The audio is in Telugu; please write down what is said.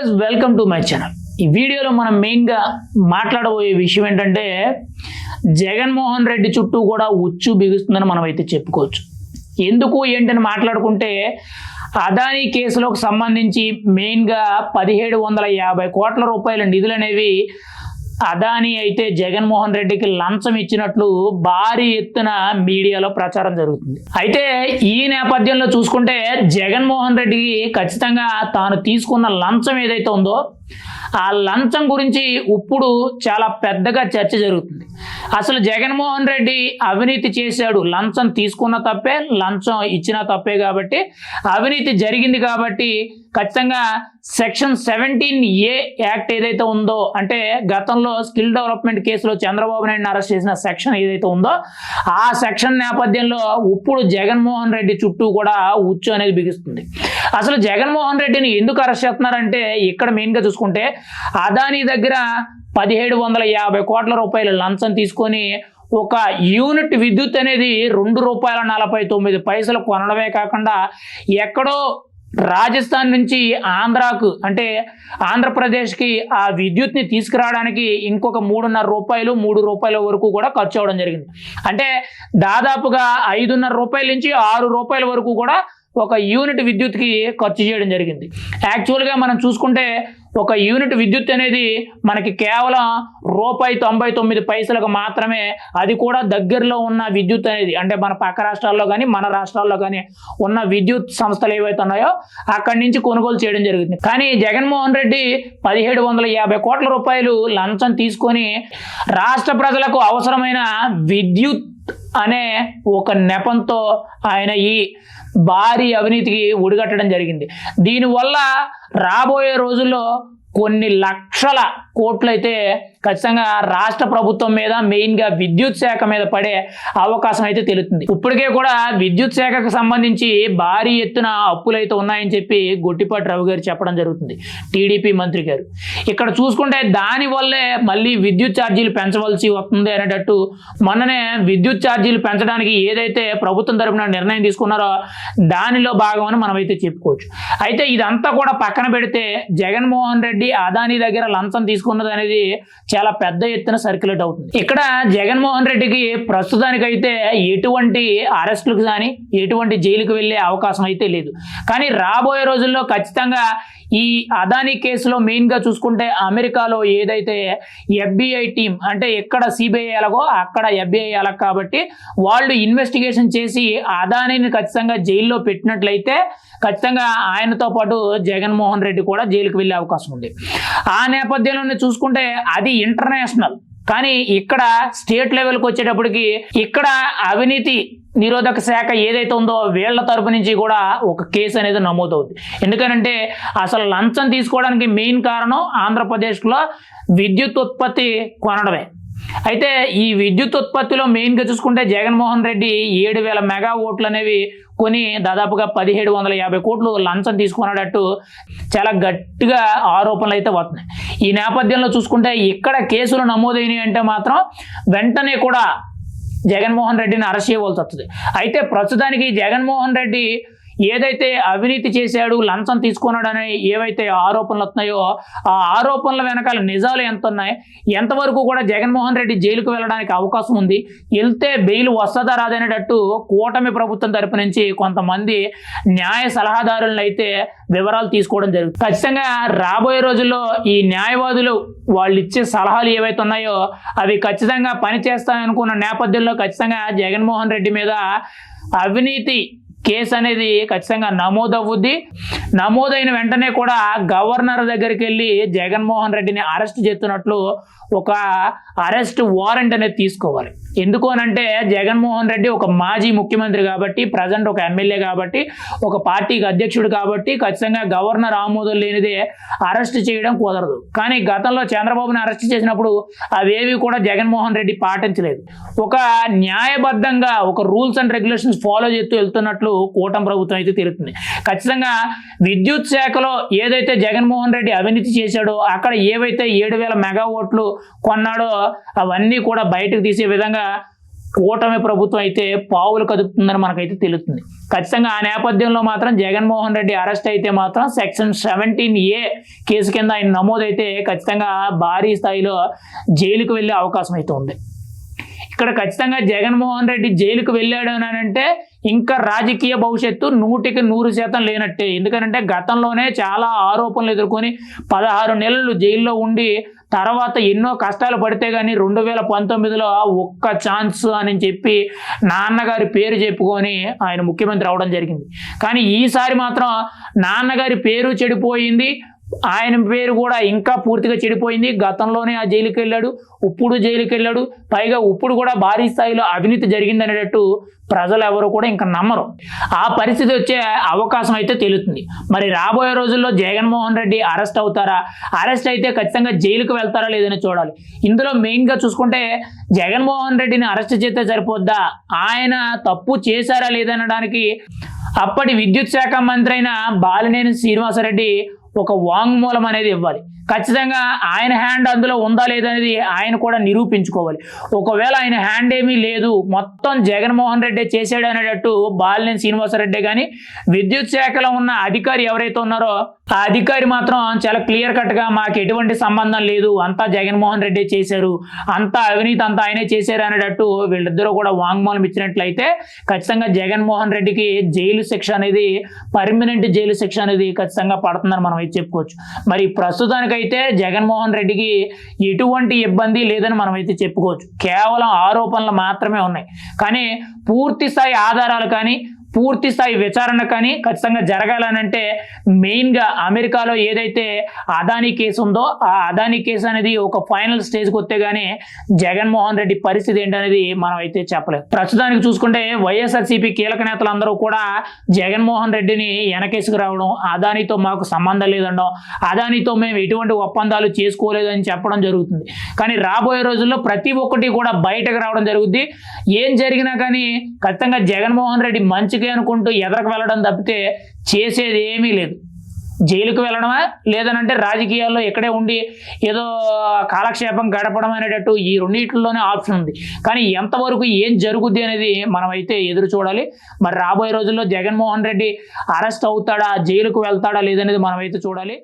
Viewers, welcome to my channel. ఈ వీడియోలో మనం మెయిన్గా మాట్లాడబోయే విషయం ఏంటంటే జగన్మోహన్ రెడ్డి చుట్టూ కూడా ఉచ్చు బిగుస్తుందని మనం అయితే చెప్పుకోవచ్చు. ఎందుకు ఏంటని మాట్లాడుకుంటే అదానీ కేసులకు సంబంధించి మెయిన్గా 1750 కోట్ల రూపాయల నిధులు అనేవి అదానీ అయితే జగన్మోహన్ రెడ్డికి లంచం ఇచ్చినట్లు భారీ ఎత్తున మీడియాలో ప్రచారం జరుగుతుంది. అయితే ఈ నేపథ్యంలో చూసుకుంటే జగన్మోహన్ రెడ్డికి ఖచ్చితంగా తాను తీసుకున్న లంచం ఏదైతే ఉందో ఆ లంచం గురించి ఇప్పుడు చాలా పెద్దగా చర్చ జరుగుతుంది. అసలు జగన్మోహన్ రెడ్డి అవినీతి చేశాడు, లంచం తీసుకున్న తప్పే, లంచం ఇచ్చిన తప్పే, కాబట్టి అవినీతి జరిగింది కాబట్టి ఖచ్చితంగా సెక్షన్ 17A యాక్ట్ ఏదైతే ఉందో, అంటే గతంలో స్కిల్ డెవలప్మెంట్ కేసులో చంద్రబాబు నాయుడుని అరెస్ట్ చేసిన సెక్షన్ ఏదైతే ఉందో ఆ సెక్షన్ నేపథ్యంలో ఇప్పుడు జగన్మోహన్ రెడ్డి చుట్టూ కూడా ఉచ్చు అనేది బిగుస్తుంది. అసలు జగన్మోహన్ రెడ్డిని ఎందుకు అరెస్ట్ చేస్తున్నారంటే ఇక్కడ మెయిన్గా చూసుకుంటే అదానీ దగ్గర 1750 కోట్ల రూపాయల లంచం తీసుకొని ఒక యూనిట్ విద్యుత్ అనేది ₹2.49 కొనడమే కాకుండా ఎక్కడో రాజస్థాన్ నుంచి ఆంధ్రాకు అంటే ఆంధ్రప్రదేశ్కి ఆ విద్యుత్ని తీసుకురావడానికి ఇంకొక ₹3.5 వరకు కూడా ఖర్చు అవ్వడం జరిగింది. అంటే దాదాపుగా ₹5.5 నుంచి ₹6 వరకు కూడా ఒక యూనిట్ విద్యుత్కి ఖర్చు చేయడం జరిగింది. యాక్చువల్గా మనం చూసుకుంటే ఒక యూనిట్ విద్యుత్ అనేది మనకి కేవలం ₹1.99 మాత్రమే, అది కూడా దగ్గరలో ఉన్న విద్యుత్ అనేది అంటే మన పక్క రాష్ట్రాల్లో కానీ మన రాష్ట్రాల్లో కానీ ఉన్న విద్యుత్ సంస్థలు ఏవైతే ఉన్నాయో అక్కడి నుంచి కొనుగోలు చేయడం జరిగింది. కానీ జగన్మోహన్ రెడ్డి 1750 కోట్ల రూపాయలు లంచం తీసుకొని రాష్ట్ర ప్రజలకు అవసరమైన విద్యుత్ అనే ఒక నెపంతో ఆయన ఈ భారీ అవినీతికి ఒడిగట్టడం జరిగింది. దీనివల్ల రాబోయే రోజుల్లో కొన్ని లక్షల కోట్లు అయితే ఖచ్చితంగా రాష్ట్ర ప్రభుత్వం మీద మెయిన్గా విద్యుత్ శాఖ మీద పడే అవకాశం అయితే తెలుస్తుంది. ఇప్పటికే కూడా విద్యుత్ శాఖకు సంబంధించి భారీ ఎత్తున అప్పులు అయితే ఉన్నాయని చెప్పి గొట్టిపాటి రవి గారు చెప్పడం జరుగుతుంది, టీడీపీ మంత్రి గారు. ఇక్కడ చూసుకుంటే దానివల్లే మళ్ళీ విద్యుత్ ఛార్జీలు పెంచవలసి వస్తుంది అనేటట్టు మొన్ననే విద్యుత్ ఛార్జీలు పెంచడానికి ఏదైతే ప్రభుత్వం తరపున నిర్ణయం తీసుకున్నారో దానిలో భాగం అని మనం అయితే చెప్పుకోవచ్చు. అయితే ఇదంతా కూడా పక్కన పెడితే జగన్మోహన్ రెడ్డి అదానీ దగ్గర లంచం తీసుకున్నది అనేది చాలా పెద్ద ఎత్తున సర్క్యులేట్ అవుతుంది. ఇక్కడ జగన్మోహన్ రెడ్డికి ప్రస్తుతానికైతే ఎటువంటి అరెస్టులకు కానీ ఎటువంటి జైలుకు వెళ్ళే అవకాశం అయితే లేదు. కానీ రాబోయే రోజుల్లో ఖచ్చితంగా ఈ అదానీ కేసులో మెయిన్గా చూసుకుంటే అమెరికాలో ఏదైతే FBI టీం అంటే ఎక్కడ CBI ఎలాగో అక్కడ FBI ఎలాగ, కాబట్టి వాళ్ళు ఇన్వెస్టిగేషన్ చేసి అదానీని ఖచ్చితంగా జైల్లో పెట్టినట్లయితే ఖచ్చితంగా ఆయనతో పాటు జగన్మోహన్ రెడ్డి కూడా జైలుకు వెళ్ళే అవకాశం ఉంది. ఆ నేపథ్యంలోనే చూసుకుంటే అది ఇంటర్నేషనల్, కానీ ఇక్కడ స్టేట్ లెవెల్కి వచ్చేటప్పటికి ఇక్కడ అవినీతి నిరోధక శాఖ ఏదైతే ఉందో వీళ్ళ తరపు నుంచి కూడా ఒక కేసు అనేది నమోదవుతుంది. ఎందుకంటే అసలు లంచం తీసుకోవడానికి మెయిన్ కారణం ఆంధ్రప్రదేశ్లో విద్యుత్ ఉత్పత్తి కొనడమే. అయితే ఈ విద్యుత్ ఉత్పత్తిలో మెయిన్గా చూసుకుంటే జగన్మోహన్ రెడ్డి 7000 మెగావాట్లు అనేవి కొని దాదాపుగా 1750 కోట్లు లంచం తీసుకున్నట్టు చాలా గట్టిగా ఆరోపణలు అయితే వస్తున్నాయి. ఈ నేపథ్యంలో చూసుకుంటే ఇక్కడ కేసులు నమోదైనవి అంటే మాత్రం వెంటనే కూడా జగన్మోహన్ రెడ్డిని అరెస్ట్ చేయవలసి వస్తుంది. అయితే ప్రస్తుతానికి జగన్మోహన్ రెడ్డి ఏదైతే అవినీతి చేశాడు, లంచం తీసుకున్నాడని ఏవైతే ఆరోపణలు వస్తున్నాయో ఆ ఆరోపణల వెనకాల నిజాలు ఎంత ఉన్నాయి, ఎంతవరకు కూడా జగన్మోహన్ రెడ్డి జైలుకు వెళ్ళడానికి అవకాశం ఉంది, వెళ్తే బెయిల్ వస్తుందా రాదనేటట్టు కూటమి ప్రభుత్వం తరపు నుంచి కొంతమంది న్యాయ సలహాదారులను అయితే వివరాలు తీసుకోవడం జరుగుతుంది. ఖచ్చితంగా రాబోయే రోజుల్లో ఈ న్యాయవాదులు వాళ్ళు ఇచ్చే సలహాలు ఏవైతే ఉన్నాయో అవి ఖచ్చితంగా పనిచేస్తాయనుకున్న నేపథ్యంలో ఖచ్చితంగా జగన్మోహన్ రెడ్డి మీద అవినీతి కేసు అనేది ఖచ్చితంగా నమోదవుద్ది. నమోదైన వెంటనే కూడా గవర్నర్ దగ్గరికి వెళ్ళి జగన్మోహన్ రెడ్డిని అరెస్ట్ చేస్తున్నట్లు ఒక అరెస్ట్ వారెంట్ అనేది తీసుకోవాలి. ఎందుకు అనంటే జగన్మోహన్ రెడ్డి ఒక మాజీ ముఖ్యమంత్రి కాబట్టి, ప్రజెంట్ ఒక ఎమ్మెల్యే కాబట్టి, ఒక పార్టీకి అధ్యక్షుడు కాబట్టి ఖచ్చితంగా గవర్నర్ ఆమోదం లేనిదే అరెస్ట్ చేయడం కుదరదు. కానీ గతంలో చంద్రబాబుని అరెస్ట్ చేసినప్పుడు అవేవి కూడా జగన్మోహన్ రెడ్డి పాటించలేదు. ఒక న్యాయబద్ధంగా ఒక రూల్స్ అండ్ రెగ్యులేషన్స్ ఫాలో చేస్తూ వెళ్తున్నట్లు కూటమి ప్రభుత్వం అయితే తెలుస్తుంది. ఖచ్చితంగా విద్యుత్ శాఖలో ఏదైతే జగన్మోహన్ రెడ్డి అవినీతి చేశాడో అక్కడ ఏవైతే 7000 మెగావాట్లు కొన్నాడో అవన్నీ కూడా బయటకు తీసే విధంగా కూటమి ప్రభుత్వం అయితే పావులు కదుపుతుందని మనకైతే తెలుస్తుంది. ఖచ్చితంగా ఆ నేపథ్యంలో మాత్రం జగన్మోహన్ రెడ్డి అరెస్ట్ అయితే మాత్రం సెక్షన్ 17A కేసు కింద ఆయన నమోదైతే ఖచ్చితంగా భారీ స్థాయిలో జైలుకు వెళ్ళే అవకాశం అయితే ఉంది. ఇక్కడ ఖచ్చితంగా జగన్మోహన్ రెడ్డి జైలుకు వెళ్ళాడు అని అంటే ఇంకా రాజకీయ భవిష్యత్తు 100% లేనట్టే. ఎందుకంటే గతంలోనే చాలా ఆరోపణలు ఎదుర్కొని 16 నెలలు జైల్లో ఉండి తర్వాత ఎన్నో కష్టాలు పడితే కానీ 2019లో ఒక్క ఛాన్స్ అని చెప్పి నాన్నగారి పేరు చెప్పుకొని ఆయన ముఖ్యమంత్రి అవడం జరిగింది. కానీ ఈసారి మాత్రం నాన్నగారి పేరు చెడిపోయింది, ఆయన పేరు కూడా ఇంకా పూర్తిగా చెడిపోయింది. గతంలోనే ఆ జైలుకి వెళ్ళాడు, ఇప్పుడు జైలుకి వెళ్ళాడు, పైగా ఇప్పుడు కూడా భారీ స్థాయిలో అవినీతి జరిగింది అనేటట్టు ప్రజలు ఎవరు కూడా ఇంకా నమ్మరు. ఆ పరిస్థితి వచ్చే అవకాశం అయితే తెలుస్తుంది. మరి రాబోయే రోజుల్లో జగన్మోహన్ రెడ్డి అరెస్ట్ అవుతారా, అరెస్ట్ అయితే ఖచ్చితంగా జైలుకు వెళ్తారా లేదని చూడాలి. ఇందులో మెయిన్గా చూసుకుంటే జగన్మోహన్ రెడ్డిని అరెస్ట్ చేస్తే సరిపోద్దా, ఆయన తప్పు చేశారా లేదనడానికి అప్పటి విద్యుత్ శాఖ మంత్రి అయిన బాలినేని శ్రీనివాసరెడ్డి ఒక వాంగ్మూలం అనేది ఇవ్వాలి. ఖచ్చితంగా ఆయన హ్యాండ్ అందులో ఉందా లేదనేది ఆయన కూడా నిరూపించుకోవాలి. ఒకవేళ ఆయన హ్యాండ్ ఏమీ లేదు, మొత్తం జగన్మోహన్ రెడ్డి చేసాడు అనేటట్టు బాలినేని శ్రీనివాసరెడ్డి కానీ విద్యుత్ శాఖలో ఉన్న అధికారి ఎవరైతే ఉన్నారో ఆ అధికారి మాత్రం చాలా క్లియర్ కట్గా మాకు ఎటువంటి సంబంధం లేదు, అంతా జగన్మోహన్ రెడ్డి చేశారు, అంతా అవినీతి అంతా ఆయనే చేశారు అనేటట్టు వీళ్ళిద్దరూ కూడా వాంగ్మూలం ఇచ్చినట్లయితే ఖచ్చితంగా జగన్మోహన్ రెడ్డికి జైలు శిక్ష అనేది, పర్మనెంట్ జైలు శిక్ష అనేది ఖచ్చితంగా పడుతుందని మనం అయితే చెప్పుకోవచ్చు. మరి ప్రస్తుతానికైతే జగన్మోహన్ రెడ్డికి ఎటువంటి ఇబ్బంది లేదని మనం అయితే చెప్పుకోవచ్చు. కేవలం ఆరోపణలు మాత్రమే ఉన్నాయి. కానీ పూర్తి స్థాయి ఆధారాలు కానీ పూర్తి స్థాయి విచారణ కానీ ఖచ్చితంగా జరగాలనంటే మెయిన్గా అమెరికాలో ఏదైతే అదానీ కేసు ఉందో ఆ అదానీ కేసు అనేది ఒక ఫైనల్ స్టేజ్కి వస్తే కానీ జగన్మోహన్ రెడ్డి పరిస్థితి ఏంటనేది మనం అయితే చెప్పలేము. ప్రస్తుతానికి చూసుకుంటే వైఎస్ఆర్సీపీ కీలక నేతలందరూ కూడా జగన్మోహన్ రెడ్డిని వెనకేసుకు రావడం, అదానీతో మాకు సంబంధం లేదనడం, అదానీతో మేము ఎటువంటి ఒప్పందాలు చేసుకోలేదని చెప్పడం జరుగుతుంది. కానీ రాబోయే రోజుల్లో ప్రతి ఒక్కటి కూడా బయటకు రావడం జరుగుద్ది. ఏం జరిగినా కానీ ఖచ్చితంగా జగన్మోహన్ రెడ్డి మంచిగా అనుకుంటూ ఎదరకు వెళ్ళడం తప్పితే చేసేది ఏమీ లేదు. జైలుకు వెళ్ళడమా లేదనంటే రాజకీయాల్లో ఎక్కడే ఉండి ఏదో కాలక్షేపం గడపడం అనేటట్టు ఈ రెండింటిలోనే ఆప్షన్ ఉంది. కానీ ఎంతవరకు ఏం జరుగుద్ది అనేది మనం అయితే ఎదురు చూడాలి. మరి రాబోయే రోజుల్లో జగన్మోహన్ రెడ్డి అరెస్ట్ అవుతాడా, జైలుకు వెళ్తాడా లేదనేది మనం అయితే చూడాలి.